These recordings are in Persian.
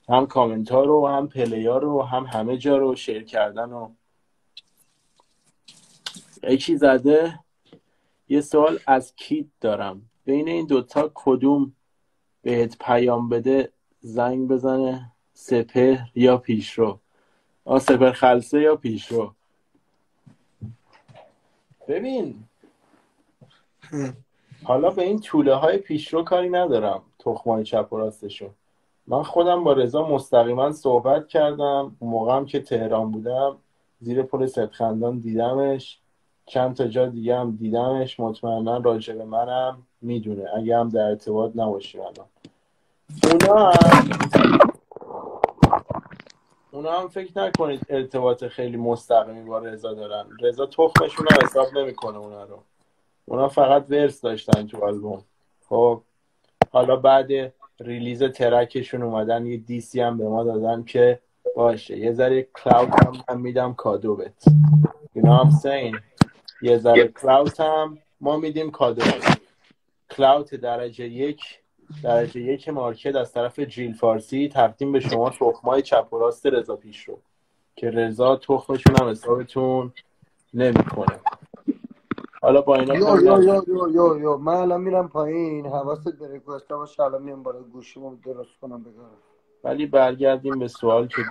هم کامنتار رو هم پلیا رو هم همه جا رو شیر کردن و یکی زده یه سوال از کیت دارم، بین این دوتا کدوم بهت پیام بده زنگ بزنه، سپهر یا پیشرو؟ سپهر خلصه یا پیشرو؟ ببین حالا به این طوله های پیشرو کاری ندارم، تخمای چپ و راستشو. من خودم با رضا مستقیما صحبت کردم اون موقع هم که تهران بودم، زیر پل صدخندان دیدمش، چند تا جا دیگه هم دیدمش، مطمئنا راجع به منم میدونه اگه هم در ارتباط نباشیم الان. اونا هم فکر نکنید ارتباط خیلی مستقیمی با رضا دارن. رضا تخمشون رو حساب نمیکنه اونا رو. اونا فقط ورس داشتن تو آلبوم. خب حالا بعد ریلیز ترکشون اومدن یه دیسی هم به ما دادن که باشه یه ذره کلاود هم من میدم کادو بت. You know what I'm saying؟ یه ذره کلاود هم ما میدیم کادو بت. کلاود درجه یک مارکت از طرف جیل فارسی تقدیم به شما تخمای چپ و راست رضا پیشرو که رضا تخمشون هم حسابتون نمیکنه. حالا با اینا یو کاری یو ندارم. یو یو یو یو من الان میرم پایین، حواست به ریکوست باشه، الان میام بالا گوشیمو درست کنم بذارم. ولی برگردیم به سوال که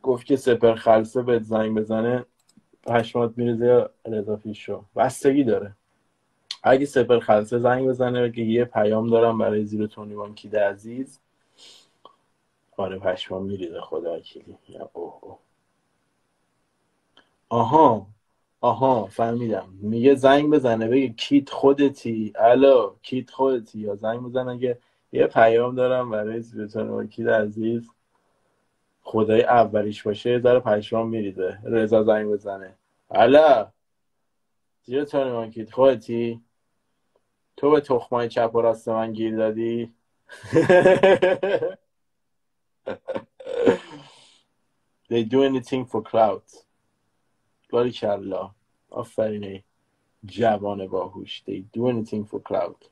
گفت که سپر خلصه بهت زنگ بزنه پشمات میریزه یا رضا پیشرو؟ بستگی داره. اگه سپر خلصه زنگ بزنه که یه پیام دارم برای زیر تونی بانکیده عزیز، آره پشمام میریزه خدا وکیلی. اوه. آها فهمیدم، میگه زنگ بزنه بگه کیت خودتی، الو کیت خودتی، یا زنگ بزنه که یه پیام دارم برای زیر تونی بانکیده عزیز، خدای اولیش باشه یه ذره پشمام میریزه. رضا زنگ بزنه الو زیر تونی بانکیت خودتی، تو به تخمای چپ و راست من گیر دادی. They do anything for clout. باریکلا، آفرینه جوان باهوش. They do anything for clout.